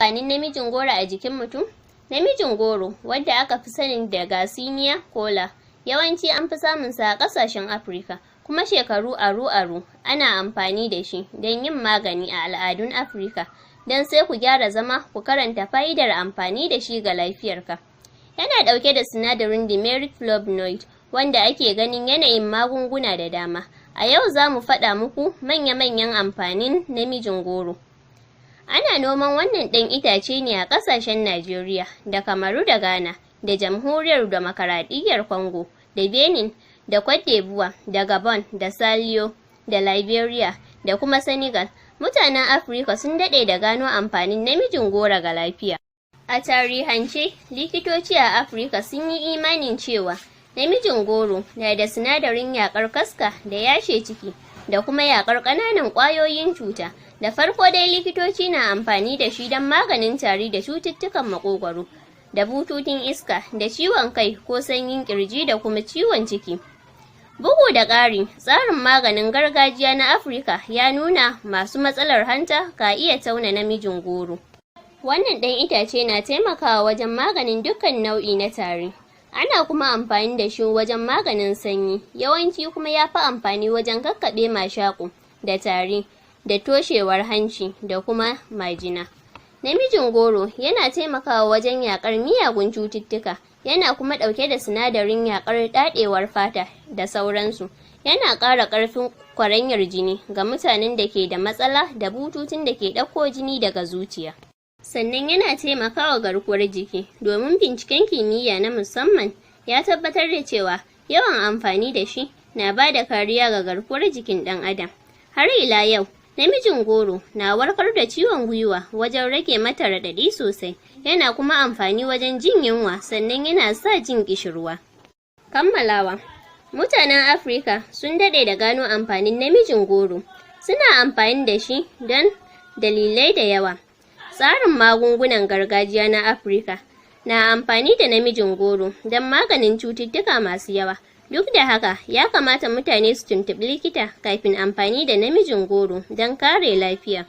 amfanin namijin goro a jikin mutum? Namijin goro, wanda aka fi sani da Garcinia kola, yawanci an fi samunsa a ƙasashen Afirka, kuma shekaru aru-aru ana amfani da shi don yin magani a al'adun Afirka. Don sai ku gyara zama ku karanta fa'idar amfani da shi ga lafiyarka. Yana ɗauke da sinadarin dimeric flavonoid, wanda ake ganin yanayin magunguna da dama. A yau za mu faɗa muku manya-manyan amfanin namijin goro. Ana noman wannan ɗan itace ne a ƙasashen Najeriya da Kamaru da Ghana da Jamhuriyar Demokaradiyyar Congo da Benin da Cote d'Ivoire da Gabon da Saliyo da Liberia da kuma Senegal. Mutanen Afirka sun daɗe da gano amfanin namijin goro ga lafiya. A tarihance, likitoci a Afirka sun yi imanin cewa namijin goro na da sinadarin yaƙar kaska da yashe ciki da kuma yaƙar ƙananan ƙwayoyin cuta. Da farko dai likitoci na amfani da shi don maganin tari da cututtukan maƙogwaro, da bututun iska, da ciwon kai ko sanyin ƙirji da kuma ciwon ciki. Bugu da ƙari, tsarin maganin gargajiya na Afirka ya nuna masu matsalar hanta ka iya tauna namijin goro. Wannan ɗan itace na taimakawa wajen maganin dukkan nau'i na tari. Ana kuma amfani da shi wajen maganin sanyi, yawanci kuma ya fi amfani wajen kakkaɓe mashaƙo da tari da toshewar hanci da kuma majina. Namijin goro yana taimakawa wajen yaƙar miyagun cututtuka, yana kuma ɗauke da sinadarin yaƙar ɗaɗewar fata da sauransu. Yana ƙara ƙarfin kwaranyar jini ga mutanen da ke da matsala da bututun da ke ɗauko jini daga zuciya. Sannan yana taimakawa garkuwar jiki, domin binciken kimiyya na musamman ya tabbatar da cewa yawan amfani da shi na ba da kariya ga garkuwar jikin ɗan adam. Har ila yau, namijin goro na warkar da ciwon gwiwa wajen rage mata raɗaɗi sosai, yana kuma amfani wajen jin yunwa, sannan yana sa jin ƙishirwa. Kammalawa, mutanen Afirka sun daɗe da gano amfanin namijin goro. Suna amfani da shi don dalilai da yawa. Tsarin magungunan gargajiya na Afirka na amfani da namijin goro don maganin cututtuka masu yawa. Duk da haka, ya kamata mutane su tuntuɓi likita kafin amfani da namijin goro don kare lafiya.